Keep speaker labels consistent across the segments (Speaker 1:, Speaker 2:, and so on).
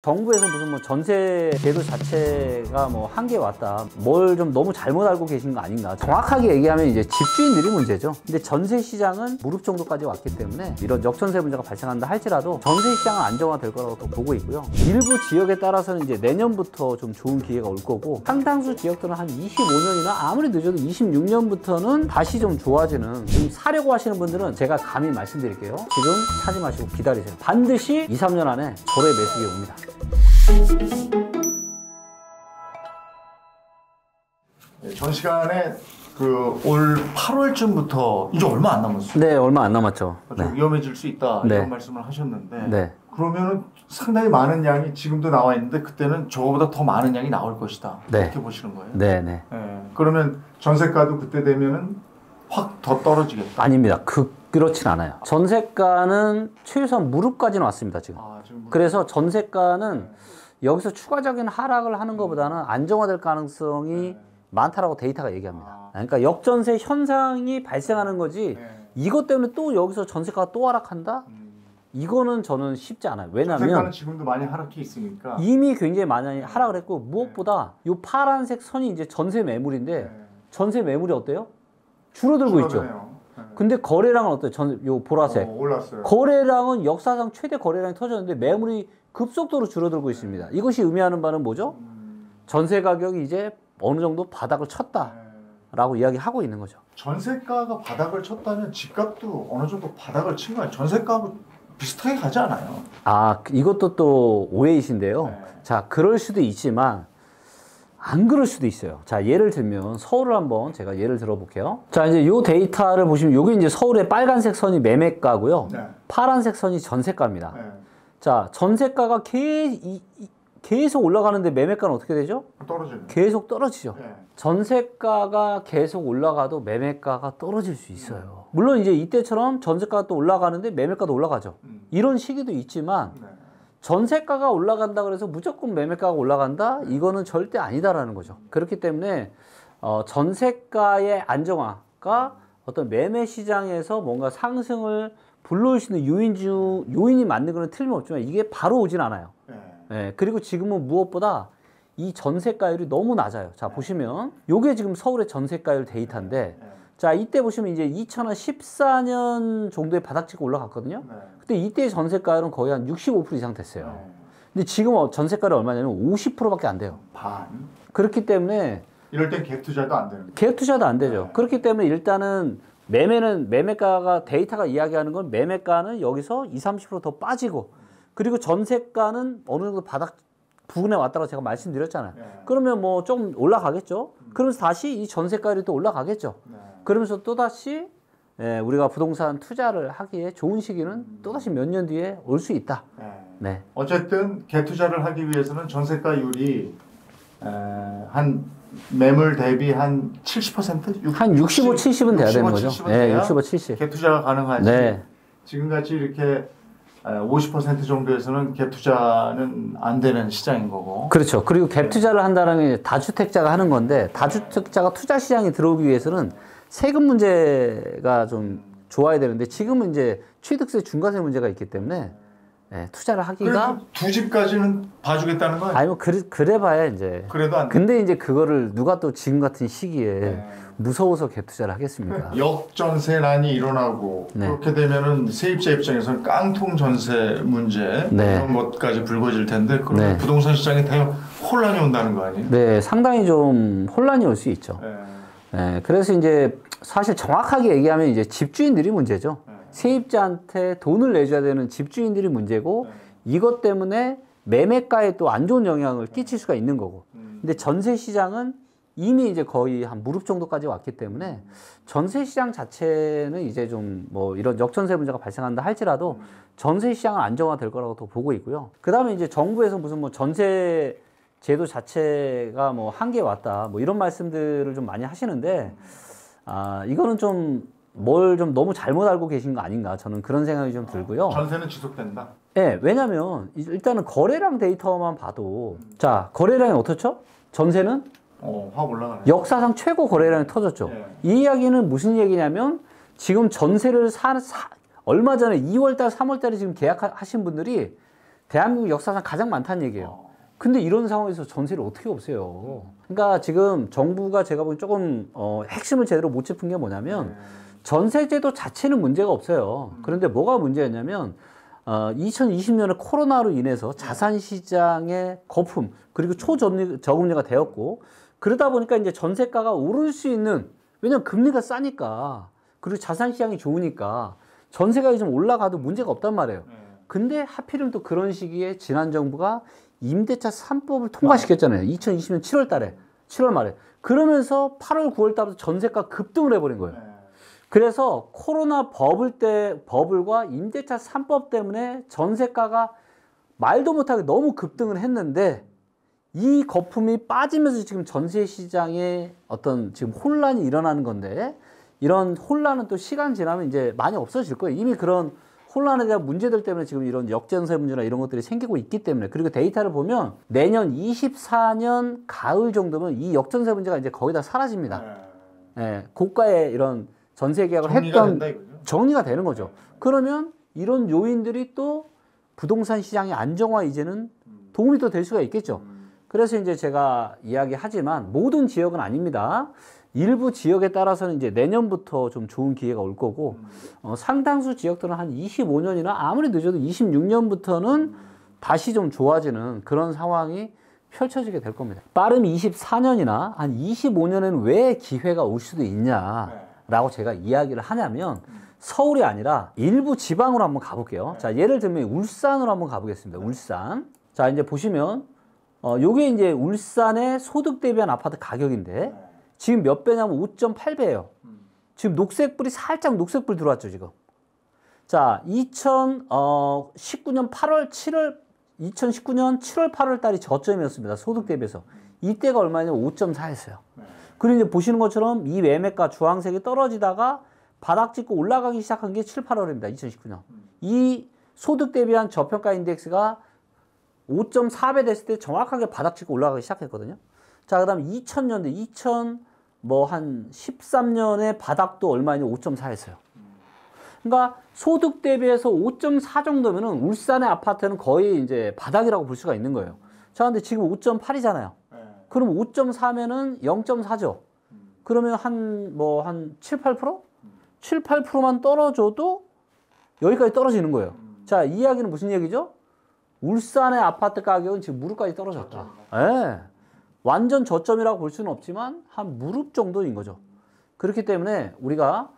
Speaker 1: 정부에서 무슨 뭐 전세 제도 자체가 뭐 한계에 왔다, 뭘 좀 너무 잘못 알고 계신 거 아닌가. 정확하게 얘기하면 이제 집주인들이 문제죠. 근데 전세 시장은 무릎 정도까지 왔기 때문에 이런 역전세 문제가 발생한다 할지라도 전세 시장은 안정화될 거라고 또 보고 있고요. 일부 지역에 따라서는 이제 내년부터 좀 좋은 기회가 올 거고, 상당수 지역들은 한 25년이나 아무리 늦어도 26년부터는 다시 좀 좋아지는, 지금 사려고 하시는 분들은 제가 감히 말씀드릴게요. 지금 사지 마시고 기다리세요. 반드시 2, 3년 안에 절의 매수기 옵니다.
Speaker 2: 전 시간에 올 8월쯤부터 이제 얼마 안 남았어요.
Speaker 1: 네, 얼마 안 남았죠.
Speaker 2: 좀
Speaker 1: 네.
Speaker 2: 위험해질 수 있다,
Speaker 1: 네.
Speaker 2: 이런 말씀을 하셨는데,
Speaker 1: 네.
Speaker 2: 그러면은 상당히 많은 양이 지금도 나와 있는데 그때는 저거보다 더 많은 양이 나올 것이다.
Speaker 1: 네.
Speaker 2: 이렇게 보시는 거예요?
Speaker 1: 네, 네.
Speaker 2: 그러면 전세가도 그때 되면은 확 더 떨어지겠다.
Speaker 1: 아닙니다. 그렇진 않아요. 전세가는 최소한 무릎까지는 왔습니다, 지금. 그래서 전세가는 여기서 추가적인 하락을 하는 것보다는 안정화될 가능성이 많다라고 데이터가 얘기합니다. 그러니까 역전세 현상이 발생하는 거지, 이것 때문에 또 여기서 전세가가 또 하락한다? 이거는 저는 쉽지 않아요. 왜냐하면
Speaker 2: 전세가는 지금도 많이 하락해 있으니까
Speaker 1: 이미 굉장히 많이 하락을 했고, 무엇보다 이 파란색 선이 이제 전세 매물인데, 전세 매물이 어때요? 줄어들고 있죠. 근데 거래량은 어때요? 요 보라색.
Speaker 2: 올랐어요.
Speaker 1: 거래량은 역사상 최대 거래량이 터졌는데 매물이 급속도로 줄어들고 있습니다. 이것이 의미하는 바는 뭐죠? 전세 가격이 이제 어느 정도 바닥을 쳤다라고 이야기하고 있는 거죠.
Speaker 2: 전세가가 바닥을 쳤다면 집값도 어느 정도 바닥을 친 거예요. 전세가하고 비슷하게 가지 않아요?
Speaker 1: 아, 이것도 또 오해이신데요. 자, 그럴 수도 있지만 안 그럴 수도 있어요. 자, 예를 들면 서울을 한번 제가 예를 들어 볼게요. 자, 이제 요 데이터를 보시면 여기 이제 서울의 빨간색 선이 매매가고요. 파란색 선이 전세가입니다. 자, 전세가가 계속 올라가는데 매매가는 어떻게 되죠?
Speaker 2: 떨어져요.
Speaker 1: 계속 떨어지죠. 전세가가 계속 올라가도 매매가가 떨어질 수 있어요. 물론 이제 이때처럼 전세가가 또 올라가는데 매매가도 올라가죠. 이런 시기도 있지만 전세가가 올라간다 그래서 무조건 매매가가 올라간다? 이거는 절대 아니다라는 거죠. 그렇기 때문에 전세가의 안정화가 어떤 매매 시장에서 뭔가 상승을 불러올 수 있는 요인이 맞는 건 틀림없지만 이게 바로 오진 않아요. 네. 그리고 지금은 무엇보다 이 전세가율이 너무 낮아요. 자, 보시면 요게 지금 서울의 전세가율 데이터인데, 자, 이때 보시면 이제 2014년 정도에 바닥치고 올라갔거든요. 그때 이때 전세가율은 거의 한 65% 이상 됐어요. 근데 지금 전세가율이 얼마냐면 50%밖에 안 돼요.
Speaker 2: 반.
Speaker 1: 그렇기 때문에
Speaker 2: 이럴 땐 갭 투자도 안 되는 거예요.
Speaker 1: 갭 투자도 안 되죠. 그렇기 때문에 일단은 매매가가 데이터가 이야기하는 건 매매가는 여기서 20, 30% 더 빠지고, 그리고 전세가는 어느 정도 바닥 부근에 왔다고 제가 말씀드렸잖아요. 그러면 뭐 좀 올라가겠죠. 그러면서 다시 이 전세가율이 또 올라가겠죠. 그러면서 또다시 우리가 부동산 투자를 하기에 좋은 시기는 또다시 몇 년 뒤에 올 수 있다. 네.
Speaker 2: 어쨌든 갭 투자를 하기 위해서는 전세가율이 한 매물 대비 한 70%?
Speaker 1: 한 65, 70은 돼야 되는 거죠.
Speaker 2: 70은
Speaker 1: 네, 65, 70.
Speaker 2: 갭 투자가 가능하지.
Speaker 1: 네.
Speaker 2: 지금같이 이렇게 50% 정도에서는 갭 투자는 안 되는 시장인 거고.
Speaker 1: 그렇죠. 그리고 갭 투자를 한다는 게 다주택자가 하는 건데, 다주택자가 투자 시장에 들어오기 위해서는 세금 문제가 좀 좋아야 되는데, 지금은 이제 취득세, 중과세 문제가 있기 때문에 투자를 하기가.
Speaker 2: 두 집까지는 봐주겠다는 거예요?
Speaker 1: 아니, 뭐 그래봐야 이제.
Speaker 2: 그래도 안 돼.
Speaker 1: 근데 이제 그거를 누가 또 지금 같은 시기에 무서워서 갭 투자를 하겠습니까?
Speaker 2: 역전세난이 일어나고 그렇게 되면은 세입자 입장에서는 깡통 전세 문제 이런 것까지 불거질 텐데, 그러면 부동산 시장에 대형 혼란이 온다는 거 아니에요? 네,
Speaker 1: 상당히 좀 혼란이 올 수 있죠. 그래서 이제 사실 정확하게 얘기하면 이제 집주인들이 문제죠. 세입자한테 돈을 내줘야 되는 집주인들이 문제고, 이것 때문에 매매가에 또 안 좋은 영향을 끼칠 수가 있는 거고. 근데 전세 시장은 이미 이제 거의 한 무릎 정도까지 왔기 때문에 전세 시장 자체는 이제 좀 뭐 이런 역전세 문제가 발생한다 할지라도 전세 시장은 안정화될 거라고 또 보고 있고요. 그 다음에 이제 정부에서 무슨 뭐 전세 제도 자체가 뭐 한계에 왔다, 뭐 이런 말씀들을 좀 많이 하시는데, 이거는 좀 뭘 좀 너무 잘못 알고 계신 거 아닌가, 저는 그런 생각이 좀 들고요.
Speaker 2: 전세는 지속된다?
Speaker 1: 네, 왜냐면 일단은 거래량 데이터만 봐도, 자, 거래량이 어떻죠? 전세는
Speaker 2: 확 올라가네.
Speaker 1: 역사상 최고 거래량이 터졌죠. 이 이야기는 무슨 얘기냐면, 지금 전세를 얼마 전에 2월달, 3월달에 지금 계약하신 분들이 대한민국 역사상 가장 많다는 얘기예요. 근데 이런 상황에서 전세를 어떻게 없애요? 그러니까 지금 정부가 제가 보기엔 조금 핵심을 제대로 못 짚은 게 뭐냐면 전세제도 자체는 문제가 없어요. 그런데 뭐가 문제였냐면 2020년에 코로나로 인해서 자산시장의 거품 그리고 초저금리가 되었고 그러다 보니까 이제 전세가가 오를 수 있는 왜냐면 금리가 싸니까 그리고 자산시장이 좋으니까 전세가가 좀 올라가도 문제가 없단 말이에요. 근데 하필이면 또 그런 시기에 지난 정부가 임대차 3법을 통과시켰잖아요. 2020년 7월 달에, 7월 말에. 그러면서 8월, 9월 달부터 전세가 급등을 해버린 거예요. 그래서 코로나 버블과 임대차 3법 때문에 전세가가 말도 못하게 너무 급등을 했는데 이 거품이 빠지면서 지금 전세 시장에 어떤 지금 혼란이 일어나는 건데 이런 혼란은 또 시간 지나면 이제 많이 없어질 거예요. 이미 그런 혼란에 대한 문제들 때문에 지금 이런 역전세 문제나 이런 것들이 생기고 있기 때문에 그리고 데이터를 보면 내년 24년 가을 정도면 이 역전세 문제가 이제 거의 다 사라집니다. 예, 고가의 이런 전세 계약을 했던 정리가 되는 거죠. 그러면 이런 요인들이 또 부동산 시장의 안정화 이제는 도움이 또 될 수가 있겠죠. 그래서 이제 제가 이야기하지만 모든 지역은 아닙니다. 일부 지역에 따라서는 이제 내년부터 좀 좋은 기회가 올 거고 상당수 지역들은 한 25년이나 아무리 늦어도 26년부터는 다시 좀 좋아지는 그런 상황이 펼쳐지게 될 겁니다. 빠르면 24년이나 한 25년에는 왜 기회가 올 수도 있냐라고 제가 이야기를 하냐면 서울이 아니라 일부 지방으로 한번 가볼게요. 자, 예를 들면 울산으로 한번 가보겠습니다. 울산. 자, 이제 보시면 요게 이제 울산의 소득 대비한 아파트 가격인데 지금 몇 배냐면 5.8배예요. 지금 녹색불이 살짝 녹색불 들어왔죠, 지금. 자, 2019년 7월, 8월 달이 저점이었습니다. 소득 대비해서. 이때가 얼마냐면 5.4였어요. 그리고 이제 보시는 것처럼 이 매매가 주황색이 떨어지다가 바닥 찍고 올라가기 시작한 게 7, 8월입니다. 2019년. 이 소득 대비한 저평가 인덱스가 5.4배 됐을 때 정확하게 바닥 찍고 올라가기 시작했거든요. 자, 그 다음 2000년대, 한 13년에 바닥도 얼마냐 5.4였어요. 그러니까 소득 대비해서 5.4 정도면은 울산의 아파트는 거의 이제 바닥이라고 볼 수가 있는 거예요. 자, 근데 지금 5.8이잖아요. 그럼 5.4면은 0.4죠. 그러면 한 7, 8%? 7, 8%만 떨어져도 여기까지 떨어지는 거예요. 자, 이 이야기는 무슨 얘기죠? 울산의 아파트 가격은 지금 무릎까지 떨어졌다. 예. 완전 저점이라고 볼 수는 없지만 한 무릎 정도인 거죠. 그렇기 때문에 우리가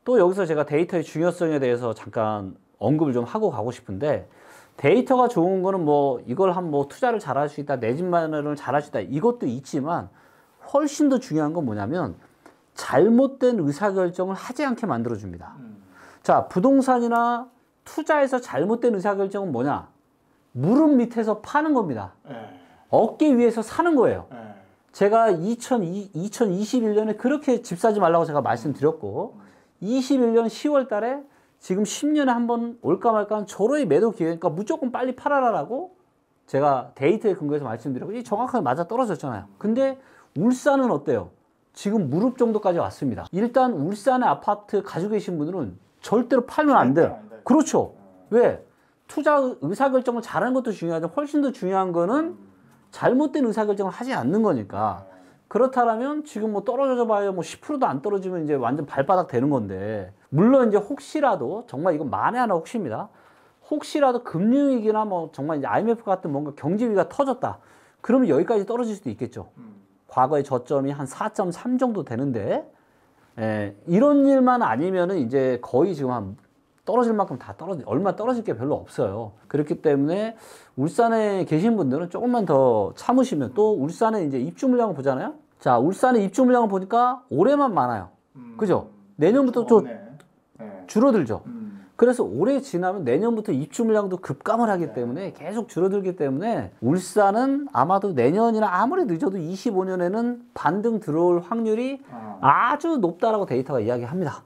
Speaker 1: 또 여기서 제가 데이터의 중요성에 대해서 잠깐 언급을 좀 하고 가고 싶은데 데이터가 좋은 거는 이걸 투자를 잘할 수 있다, 내 집 마련을 잘할 수 있다 이것도 있지만 훨씬 더 중요한 건 뭐냐면 잘못된 의사결정을 하지 않게 만들어줍니다. 자, 부동산이나 투자에서 잘못된 의사결정은 뭐냐? 무릎 밑에서 파는 겁니다. 얻기 위해서 사는 거예요. 제가 2021년에 그렇게 집 사지 말라고 제가 말씀드렸고 21년 10월 달에 지금 10년에 한 번 올까 말까 한 절호의 매도 기회니까 무조건 빨리 팔아라라고 제가 데이터에 근거해서 말씀드렸고 이 정확하게 맞아 떨어졌잖아요. 근데 울산은 어때요? 지금 무릎 정도까지 왔습니다. 일단 울산의 아파트 가지고 계신 분들은 절대로 팔면 안 돼요. 그렇죠. 왜? 투자 의사결정을 잘하는 것도 중요하지만 훨씬 더 중요한 거는 잘못된 의사결정을 하지 않는 거니까. 그렇다면 지금 떨어져 봐야 10%도 안 떨어지면 이제 완전 발바닥 되는 건데. 물론 이제 혹시라도 정말 이건 만에 하나 혹시입니다. 혹시라도 금융위기나 정말 이제 IMF 같은 뭔가 경제위기가 터졌다. 그러면 여기까지 떨어질 수도 있겠죠. 과거의 저점이 한 4.3 정도 되는데, 이런 일만 아니면은 이제 거의 지금 한 떨어질 만큼 다 얼마 떨어질 게 별로 없어요. 그렇기 때문에 울산에 계신 분들은 조금만 더 참으시면 또 울산에 이제 입주 물량을 보잖아요. 자, 울산의 입주 물량을 보니까 올해만 많아요. 그죠? 내년부터 또 줄어들죠. 그래서 올해 지나면 내년부터 입주 물량도 급감을 하기 때문에 계속 줄어들기 때문에 울산은 아마도 내년이나 아무리 늦어도 25년에는 반등 들어올 확률이 아주 높다라고 데이터가 이야기합니다.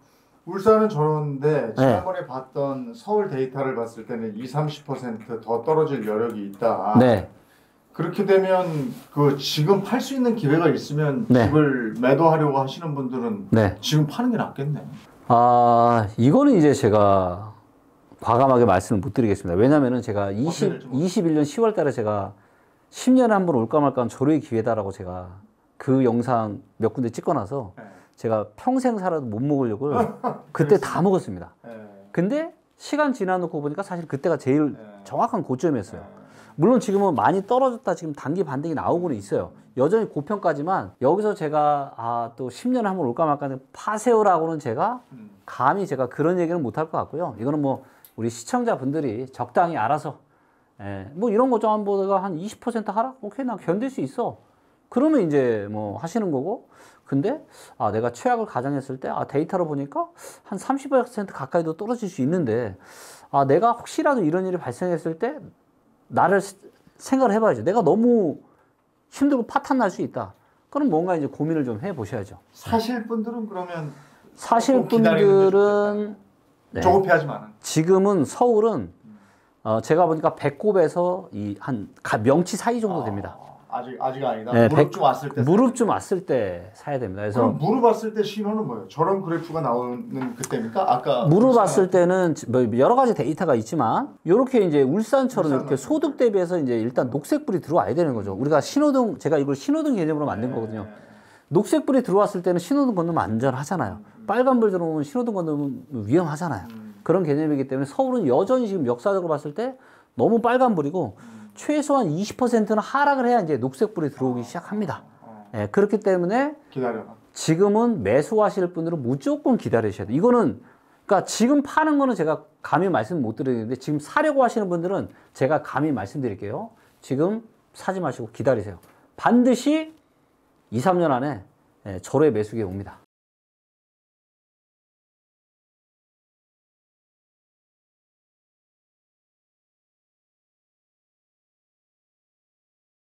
Speaker 2: 울산은 저런데 지난번에 봤던 서울 데이터를 봤을 때는 20-30% 더 떨어질 여력이 있다.
Speaker 1: 네.
Speaker 2: 그렇게 되면 지금 팔 수 있는 기회가 있으면 집을 매도하려고 하시는 분들은 지금 파는 게 낫겠네.
Speaker 1: 이거는 이제 제가 과감하게 말씀을 못 드리겠습니다. 왜냐면은 제가 21년 10월 달에 제가 10년에 한 번 올까 말까 한 절호의 기회다라고 제가 그 영상 몇 군데 찍고 나서 제가 평생 살아도 못 먹을 욕을 그때 다 먹었습니다. 근데 시간 지나놓고 보니까 사실 그때가 제일 정확한 고점이었어요. 물론 지금은 많이 떨어졌다 지금 단기 반등이 나오고는 있어요. 여전히 고평가지만 여기서 제가 또 10년에 한 번 올까 말까 파세요라고는 제가 감히 제가 그런 얘기는 못할 것 같고요. 이거는 뭐 우리 시청자분들이 적당히 알아서 뭐 이런 거 좀 한보다가 한 20% 하락? 오케이, 나 견딜 수 있어. 그러면 이제 뭐 하시는 거고. 근데 내가 최악을 가정했을 때 데이터로 보니까 한 30% 가까이도 떨어질 수 있는데 내가 혹시라도 이런 일이 발생했을 때 나를 생각을 해봐야죠. 내가 너무 힘들고 파탄 날 수 있다. 그럼 뭔가 이제 고민을 좀 해보셔야죠.
Speaker 2: 사실 분들은 그러면
Speaker 1: 사실 분들은
Speaker 2: 조급해하지만
Speaker 1: 지금은 서울은 제가 보니까 배꼽에서 한 명치 사이 정도 됩니다.
Speaker 2: 아직 아니다. 네, 무릎 좀 왔을 때.
Speaker 1: 무릎 좀 왔을 때 사야 됩니다. 그래서
Speaker 2: 그럼 무릎 왔을 때 신호는 뭐예요? 저런 그래프가 나오는 그때입니까? 아까
Speaker 1: 무릎 왔을 때는 여러 가지 데이터가 있지만 이렇게 이제 울산처럼 이렇게 소득 대비해서 이제 일단 녹색불이 들어와야 되는 거죠. 우리가 신호등, 제가 이걸 신호등 개념으로 만든 거거든요. 녹색불이 들어왔을 때는 신호등 건너면 안전하잖아요. 빨간불 들어오면 신호등 건너면 위험하잖아요. 그런 개념이기 때문에 서울은 여전히 지금 역사적으로 봤을 때 너무 빨간불이고 최소한 20%는 하락을 해야 이제 녹색불이 들어오기 시작합니다. 그렇기 때문에
Speaker 2: 기다려라.
Speaker 1: 지금은 매수하실 분들은 무조건 기다리셔야 돼요. 이거는 그러니까 지금 파는 거는 제가 감히 말씀 못 드리는데 지금 사려고 하시는 분들은 제가 감히 말씀드릴게요. 지금 사지 마시고 기다리세요. 반드시 2, 3년 안에 절호의 매수기에 옵니다.